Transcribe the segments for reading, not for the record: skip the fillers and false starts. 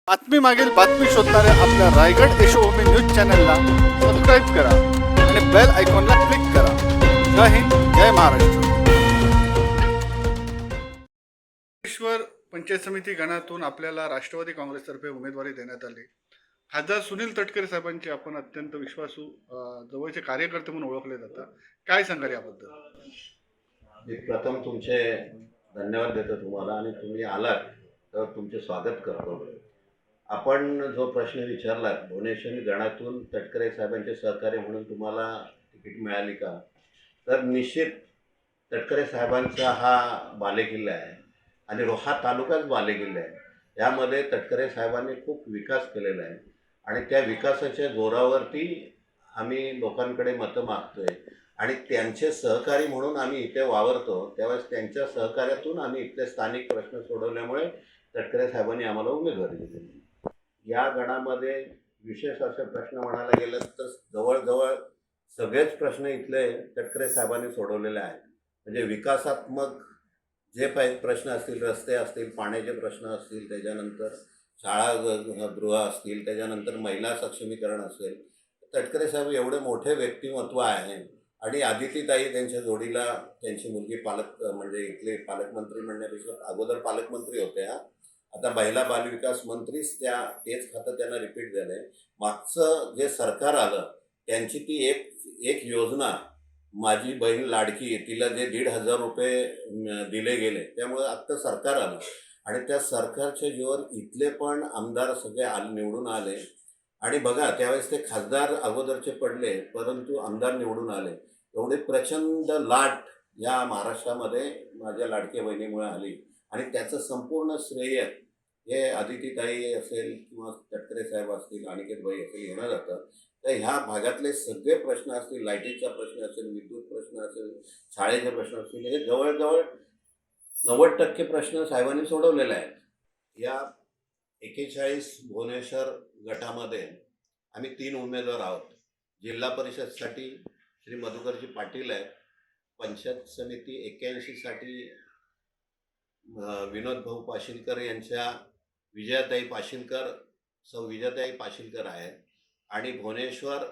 बातमी मागील बातमी शोधणाऱ्या आपल्या रायगड यशोभूमी न्यूज चॅनलला सबस्क्राईब करा आणि बेल आयकॉनला क्लिक करा. जय हिंद, जय महाराष्ट्र. ईश्वर पंचायत समिती गणातून आपल्याला राष्ट्रवादी काँग्रेसतर्फे उमेदवारी देण्यात आली. खासदार सुनील तटकरे साहेबांचे आपण अत्यंत विश्वासू जवळचे कार्यकर्ते म्हणून ओळखले जातात. काय सांगाल याबद्दल? मी प्रथम तुमचे धन्यवाद देतो तुम्हाला आणि तुम्ही आलात तर तुमचे स्वागत करतो. आपण जो प्रश्न विचारला भुवनेश्वरी गणातून तटकरे साहेबांचे सहकार्य म्हणून तुम्हाला तिकीट मिळाली का, तर निश्चित तटकरे साहेबांचा हा बालेकिल्ला आहे आणि रोहा तालुकाच बालेकिल्ला आहे. यामध्ये तटकरे साहेबांनी खूप विकास केलेला आहे आणि त्या विकासाच्या जोरावरती आम्ही लोकांकडे मतं मागतोय आणि त्यांचे सहकारी म्हणून आम्ही इथे वावरतो. त्यावेळेस त्यांच्या सहकार्यातून आम्ही इथले स्थानिक प्रश्न सोडवल्यामुळे तटकरे साहेबांनी आम्हाला उमेदवारी दिली. या गणामध्ये विशेष असे प्रश्न म्हणायला गेलं तर जवळजवळ सगळेच प्रश्न इथले तटकरे साहेबांनी सोडवलेले आहेत. म्हणजे विकासात्मक जे प्रश्न असतील, रस्ते असतील, पाण्याचे प्रश्न असतील, त्याच्यानंतर शाळागृह असतील, त्याच्यानंतर महिला सक्षमीकरण असेल, तटकरे साहेब एवढे मोठे व्यक्तिमत्व आहे. आणि आदितीताई त्यांच्या जोडीला त्यांची मुलगी म्हणजे इथले पालकमंत्री म्हणण्यापेक्षा अगोदर पालकमंत्री होत्या, आता महिला बालविकास मंत्रीच तेच खातं त्यांना रिपीट झालं आहे. मागचं जे सरकार आलं त्यांची ती एक योजना माझी बहीण लाडकी, तिला जे 1,500 रुपये दिले गेले, त्यामुळे आत्ता सरकार आलं आणि त्या सरकारच्या जीवावर इथले पण आमदार सगळे निवडून आले. आणि बघा त्यावेळेस ते खासदार अगोदरचे पडले परंतु आमदार निवडून आले. एवढे प्रचंड लाट या महाराष्ट्रामध्ये माझ्या लाडक्या बहिणीमुळे आली आणि त्याचं संपूर्ण श्रेय हे आदितीताई असेल किंवा तटकरे साहेब असतील, अनिकेतबाई असेल घेणं जातं. तर ह्या भागातले सगळे प्रश्न असतील, लाईटीचा प्रश्न असेल, विद्युत प्रश्न असेल, शाळेचे प्रश्न असतील, हे जवळजवळ 90% प्रश्न साहेबांनी सोडवलेले आहेत. या 41 भुवनेश्वर गटामध्ये आम्ही 3 उमेदवार आहोत. जिल्हा परिषदसाठी श्री मधुकरजी पाटील आहेत, पंचायत समिती 81साठी विनोद भाऊ पाशीलकर यांच्या विजयाताई पाशीलकर, सौ विजयाताई पाशीलकर आहेत आणि भुवनेश्वर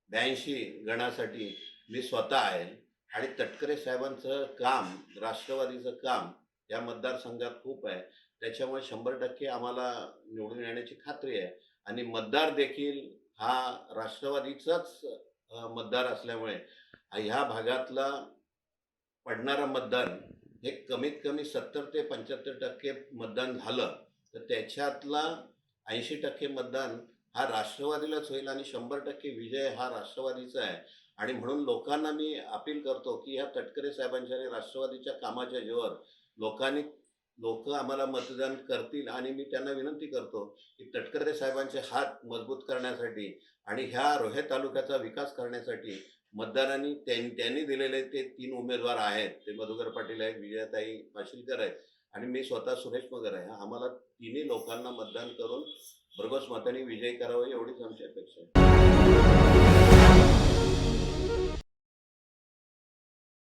82 गणासाठी मी स्वतः आहे. आणि तटकरे साहेबांचं काम, राष्ट्रवादीचं काम या मतदारसंघात खूप आहे. त्याच्यामुळे 100% आम्हाला निवडून येण्याची खात्री आहे आणि मतदार देखील हा राष्ट्रवादीचाच मतदार असल्यामुळे ह्या भागातला पडणारं मतदान हे कमीत कमी 70 ते 75% मतदान झालं तर त्याच्यातला 80% मतदान हा राष्ट्रवादीलाच होईल आणि 100% विजय हा राष्ट्रवादीचा आहे. आणि म्हणून लोकांना मी अपील करतो की ह्या तटकरे साहेबांच्या आणि राष्ट्रवादीच्या कामाच्या जोर लोक आम्हाला मतदान करतील आणि मी त्यांना विनंती करतो की तटकरे साहेबांचे हात मजबूत करण्यासाठी आणि ह्या रोहे तालुक्याचा विकास करण्यासाठी मतदारांनी त्यांनी दिलेले ते 3 उमेदवार आहेत, ते मधुकर पाटील आहेत, विजयाताई पाशीलकर आहेत आणि मी स्वतः सुरेश मगर आहे. आम्हाला तिन्ही लोकांना मतदान करून भरघोस मतांनी विजयी करावं एवढीच आमची अपेक्षा आहे.